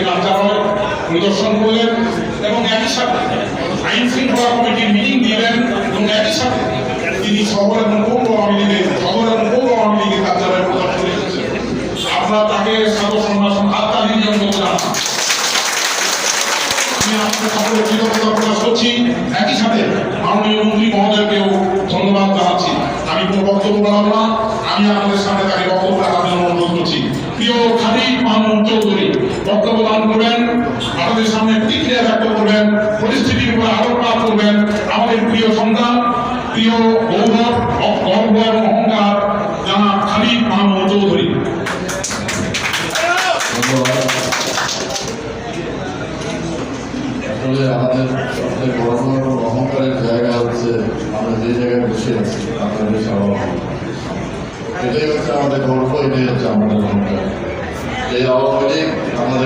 কার্যালয় পরিদর্শন করলেন এবং একই সাথে আইন শৃঙ্খলা কমিটির মিটিং দিলেন এবং একই সাথে তিনি সদর এবং পৌর আওয়ামী লীগের কার্যালয় পরিদর্শন করেছেন। আপনারা তাকে সাদর সম্ভাষণ হাততালি নিয়োগ করতে জানান। আমি আপনাদের সকলের কৃতজ্ঞতা প্রকাশ করছি। একই সাথে মাননীয় মন্ত্রী মহোদয়কেও ধন্যবাদ জানাচ্ছি। আমি কোনো বক্তব্য বললাম না, আমি আপনাদের সামনে তাকে বক্তব্য রাখার জন্য অনুরোধ করছি। প্রিয় খালিদ মাহমুদ চৌধুরী বক্তব্য দান করবেন, আপনাদের সামনে প্রতিক্রিয়া ব্যক্ত করবেন, পরিস্থিতির উপর আলোকপাত করবেন। আমাদের প্রিয় সন্তান, প্রিয় গৌরব, গর্ব এবং অহংকার জনাব খালিদ মাহমুদ চৌধুরী। আসলে আমাদের সবচেয়ে গর্ব এবং অহংকারের জায়গা হচ্ছে আমরা যে জায়গায় বসে আছি আপনাদের সভাপতি। এটাই হচ্ছে আমাদের গর্ব, এটাই হচ্ছে আমাদের অহংকার। এই আওয়ামী লীগ আমাদের